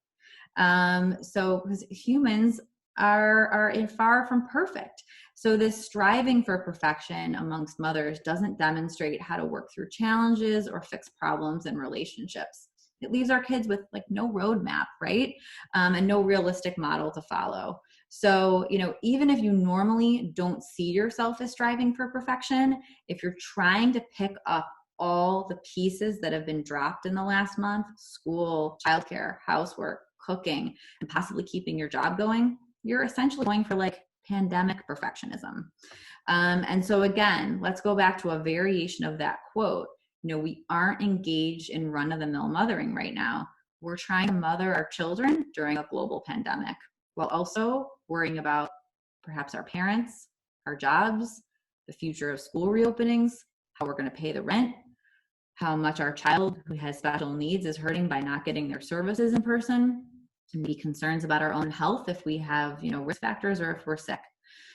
So because humans are far from perfect. So this striving for perfection amongst mothers doesn't demonstrate how to work through challenges or fix problems in relationships. It leaves our kids with like no roadmap, right? And no realistic model to follow. So, even if you normally don't see yourself as striving for perfection, if you're trying to pick up all the pieces that have been dropped in the last month, school, childcare, housework, cooking, and possibly keeping your job going, you're essentially going for like pandemic perfectionism. And so again, let's go back to a variation of that quote. We aren't engaged in run-of-the-mill mothering right now. We're trying to mother our children during a global pandemic, while also worrying about perhaps our parents, our jobs, the future of school reopenings, how we're going to pay the rent, how much our child who has special needs is hurting by not getting their services in person, and maybe concerns about our own health if we have, risk factors or if we're sick.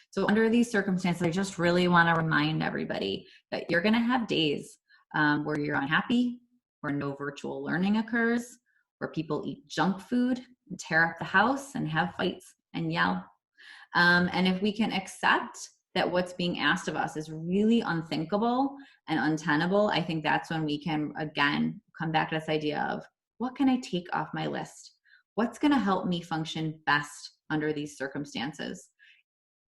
So under these circumstances, I just really want to remind everybody that you're going to have days where you're unhappy, where no virtual learning occurs, where people eat junk food and tear up the house and have fights and yell. And if we can accept that what's being asked of us is really unthinkable and untenable, I think that's when we can, again, come back to this idea of what can I take off my list? What's going to help me function best under these circumstances?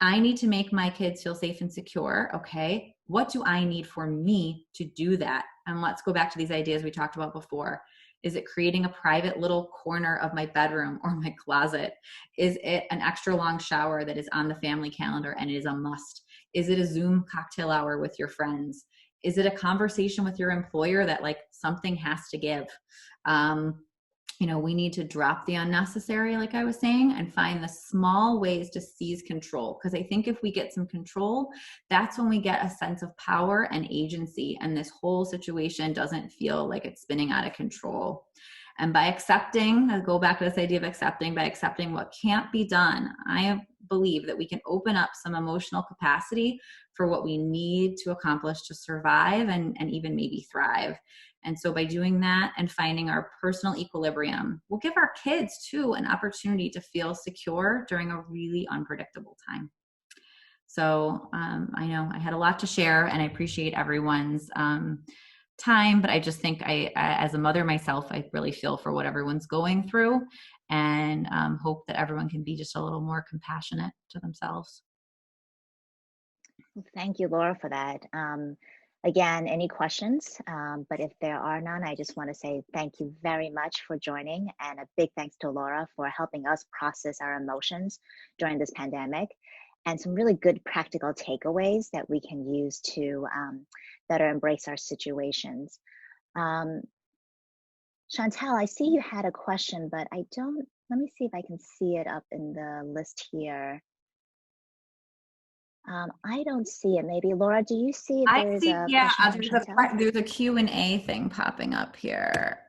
I need to make my kids feel safe and secure. Okay. What do I need for me to do that? And let's go back to these ideas we talked about before. Is it creating a private little corner of my bedroom or my closet? Is it an extra long shower that is on the family calendar and it is a must? Is it a Zoom cocktail hour with your friends? Is it a conversation with your employer that like something has to give? we need to drop the unnecessary, like I was saying, and find the small ways to seize control. Because I think if we get some control, that's when we get a sense of power and agency, and this whole situation doesn't feel like it's spinning out of control. And by accepting, I'll go back to this idea of accepting, by accepting what can't be done, I believe that we can open up some emotional capacity for what we need to accomplish to survive and even maybe thrive. And so by doing that and finding our personal equilibrium, we'll give our kids too an opportunity to feel secure during a really unpredictable time. So I know I had a lot to share, and I appreciate everyone's time, but I just think as a mother myself, I really feel for what everyone's going through, and hope that everyone can be just a little more compassionate to themselves. Thank you, Laura, for that. Again, any questions? But if there are none, I just want to say thank you very much for joining, and a big thanks to Laura for helping us process our emotions during this pandemic, and some really good practical takeaways that we can use to better embrace our situations. Chantel, I see you had a question, but I don't, let me see if I can see it up in the list here. I don't see it. Maybe Laura, do you see if there's a question from Chantel? There's a Q&A thing popping up here.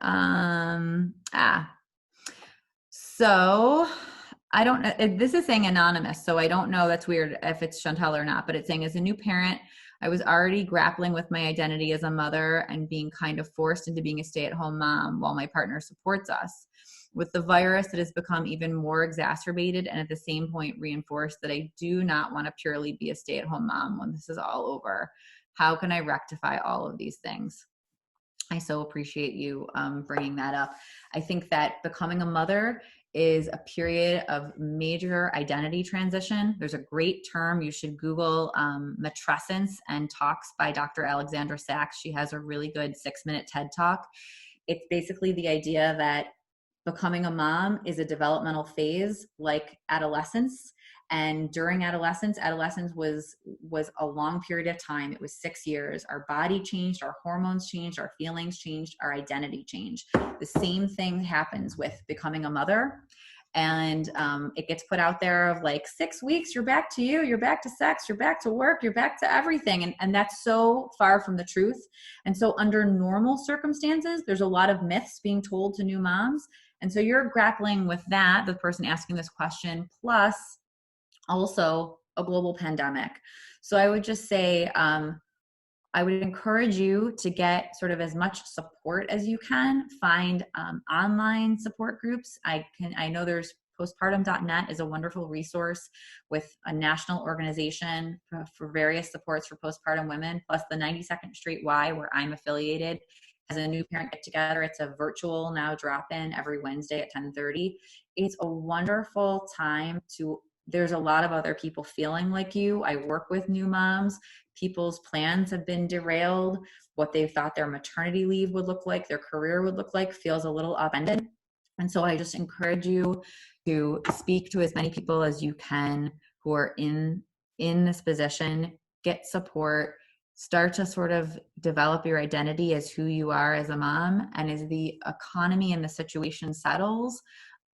So I don't know. This is saying anonymous, so I don't know. That's weird if it's Chantel or not, but it's saying, as a new parent, I was already grappling with my identity as a mother and being kind of forced into being a stay-at-home mom while my partner supports us. With the virus, it has become even more exacerbated, and at the same point reinforced that I do not want to purely be a stay-at-home mom when this is all over. How can I rectify all of these things? I so appreciate you bringing that up. I think that becoming a mother is a period of major identity transition. There's a great term. You should Google matrescence and talks by Dr. Alexandra Sachs. She has a really good 6-minute TED Talk. It's basically the idea that becoming a mom is a developmental phase like adolescence. And during adolescence was a long period of time. It was 6 years. Our body changed, our hormones changed, our feelings changed, our identity changed. The same thing happens with becoming a mother. And it gets put out there of like 6 weeks, you're back to you, you're back to sex, you're back to work, you're back to everything. And that's so far from the truth. And so under normal circumstances, there's a lot of myths being told to new moms. And so you're grappling with that, the person asking this question, plus also a global pandemic. So I would just say, I would encourage you to get sort of as much support as you can. Find online support groups. I know there's postpartum.net is a wonderful resource with a national organization for various supports for postpartum women, plus the 92nd Street Y, where I'm affiliated, as a new parent get together. It's a virtual now drop-in every Wednesday at 10:30. It's a wonderful time there's a lot of other people feeling like you. I work with new moms. People's plans have been derailed. What they thought their maternity leave would look like, their career would look like, feels a little upended. And so I just encourage you to speak to as many people as you can who are in this position, get support, start to sort of develop your identity as who you are as a mom. And as the economy and the situation settles,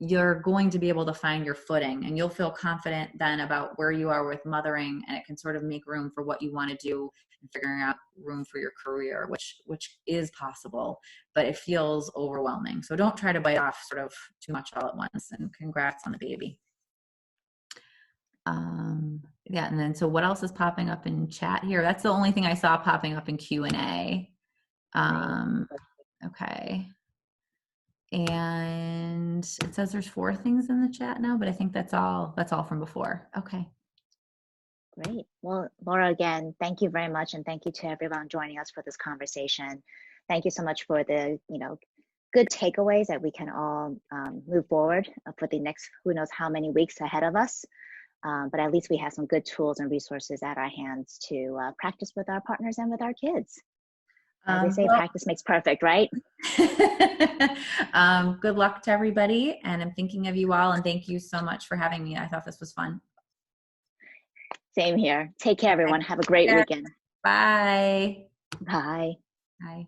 you're going to be able to find your footing, and you'll feel confident then about where you are with mothering, and it can sort of make room for what you want to do and figuring out room for your career, which is possible, but it feels overwhelming. So don't try to bite off sort of too much all at once, and congrats on the baby. Yeah, and then so what else is popping up in chat here? That's the only thing I saw popping up in Q&A. Okay. And it says there's 4 things in the chat now, but I think that's all from before. Okay. Great. Well, Laura, again, thank you very much. And thank you to everyone joining us for this conversation. Thank you so much for the, good takeaways that we can all move forward for the next, who knows how many weeks ahead of us. But at least we have some good tools and resources at our hands to practice with our partners and with our kids. They say practice makes perfect, right? Good luck to everybody. And I'm thinking of you all. And thank you so much for having me. I thought this was fun. Same here. Take care, everyone. Have a great weekend. Bye. Bye. Bye.